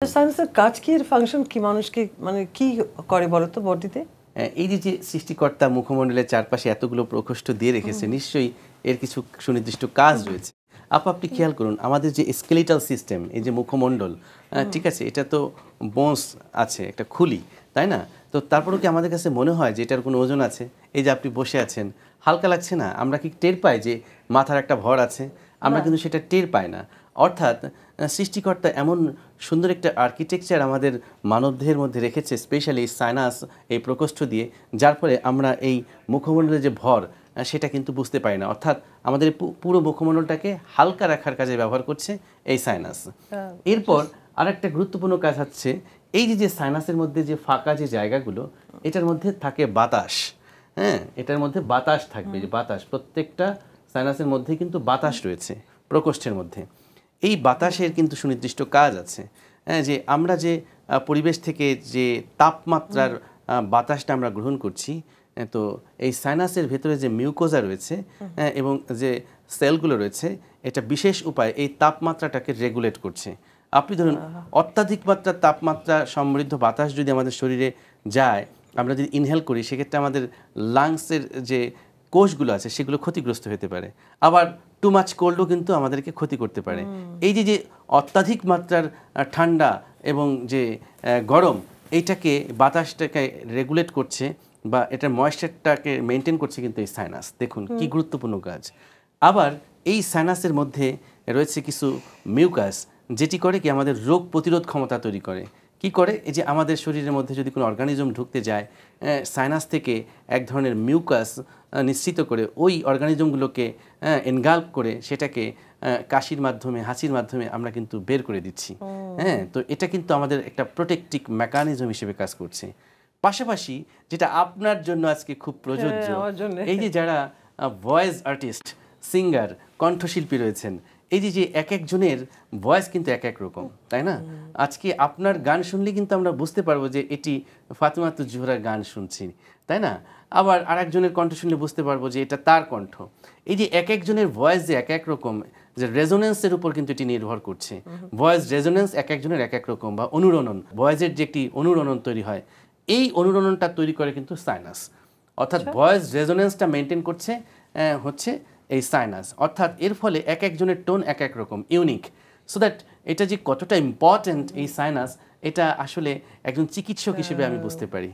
সায়েন্সের কাজ কি, এর ফাংশন কি, মানুষকে মানে কি করে বলো তো বডিতে? এই যে সৃষ্টিকর্তা মুখমণ্ডলের চারপাশে এতগুলো প্রকোষ্ঠ দিয়ে রেখেছে, নিশ্চয়ই এর কিছু সুনির্দিষ্ট কাজ রয়েছে। আপনি খেয়াল করুন, আমাদের যে স্কেলিটাল সিস্টেম, এই যে মুখমণ্ডল, ঠিক আছে, এটা তো বোনস আছে, একটা খুলি, তাই না? তো তারপরেও কি আমাদের কাছে মনে হয় যে এটার কোনো ওজন আছে? এই যে আপনি বসে আছেন, হালকা লাগছে না? আমরা কি টের পাই যে মাথার একটা ভর আছে? আমরা কিন্তু সেটা টের পাই না। অর্থাৎ সৃষ্টিকর্তা এমন সুন্দর একটা আর্কিটেকচার আমাদের মানবদেহের মধ্যে রেখেছে, স্পেশালি সাইনাস, এই প্রকোষ্ঠ দিয়ে, যার ফলে আমরা এই মুখমণ্ডলের যে ভর সেটা কিন্তু বুঝতে পারি না। অর্থাৎ আমাদের পুরো মুখমণ্ডলটাকে হালকা রাখার কাজে ব্যবহার করছে এই সাইনাস। এরপর আরেকটা গুরুত্বপূর্ণ কাজ হচ্ছে, এই যে সাইনাসের মধ্যে যে ফাঁকা যে জায়গাগুলো, এটার মধ্যে থাকে বাতাস। হ্যাঁ, এটার মধ্যে বাতাস থাকবে, যে বাতাস, প্রত্যেকটা সাইনাসের মধ্যে কিন্তু বাতাস রয়েছে প্রকোষ্ঠের মধ্যে। এই বাতাসের কিন্তু সুনির্দিষ্ট কাজ আছে। হ্যাঁ, যে আমরা যে পরিবেশ থেকে যে তাপমাত্রার বাতাসটা আমরা গ্রহণ করছি, তো এই সাইনাসের ভেতরে যে মিউকোজা রয়েছে এবং যে সেলগুলো রয়েছে, এটা বিশেষ উপায়ে এই তাপমাত্রাটাকে রেগুলেট করছে। আপনি ধরুন, অত্যাধিক মাত্রার তাপমাত্রা সমৃদ্ধ বাতাস যদি আমাদের শরীরে যায়, আমরা যদি ইনহেল করি, সেক্ষেত্রে আমাদের লাংসের যে কোষগুলো আছে সেগুলো ক্ষতিগ্রস্ত হতে পারে। আবার টু মাচ কোল্ডও কিন্তু আমাদেরকে ক্ষতি করতে পারে। এই যে অত্যাধিক মাত্রার ঠান্ডা এবং যে গরম, এইটাকে, বাতাসটাকে রেগুলেট করছে বা এটার ময়েশ্চারটাকে মেনটেন করছে কিন্তু এই সাইনাস। দেখুন কি গুরুত্বপূর্ণ কাজ। আবার এই সাইনাসের মধ্যে রয়েছে কিছু মিউকাস, যেটি করে কি আমাদের রোগ প্রতিরোধ ক্ষমতা তৈরি করে। কি করে? এই যে আমাদের শরীরের মধ্যে যদি কোনো অর্গানিজম ঢুকতে যায়, সাইনাস থেকে এক ধরনের মিউকাস নিশ্চিত করে ওই অর্গানিজমগুলোকে এনগাল্প করে সেটাকে কাশির মাধ্যমে, হাসির মাধ্যমে আমরা কিন্তু বের করে দিচ্ছি। হ্যাঁ, তো এটা কিন্তু আমাদের একটা প্রোটেক্টিভ মেকানিজম হিসেবে কাজ করছে। পাশাপাশি যেটা আপনার জন্য আজকে খুব প্রযোজ্য, এই যে যারা ভয়েস আর্টিস্ট, সিঙ্গার, কণ্ঠশিল্পী রয়েছেন, এই যে এক একজনের ভয়েস কিন্তু এক এক রকম, তাই না? আজকে আপনার গান শুনলে কিন্তু আমরা বুঝতে পারবো যে এটি ফাতেমাতুজ জোহরার গান শুনছি, তাই না? আবার আরেকজনের কণ্ঠ শুনলে বুঝতে পারবো যে এটা তার কণ্ঠ। এই যে এক একজনের ভয়েস যে এক এক রকম, যে রেজোনেন্সের উপর কিন্তু এটি নির্ভর করছে। ভয়েস রেজোনেন্স এক একজনের এক এক রকম, বা অনুরণন, ভয়েসের যে একটি অনুরণন তৈরি হয়, এই অনুরণনটা তৈরি করে কিন্তু সাইনাস। অর্থাৎ ভয়েস রেজোনেন্সটা মেনটেন করছে হচ্ছে এই সাইনাস। অর্থাৎ এর ফলে এক একজনের টোন এক এক রকম, ইউনিক। সো দ্যাট এটা যে কতটা ইম্পর্ট্যান্ট এই সাইনাস, এটা আসলে একজন চিকিৎসক হিসেবে আমি বুঝতে পারি।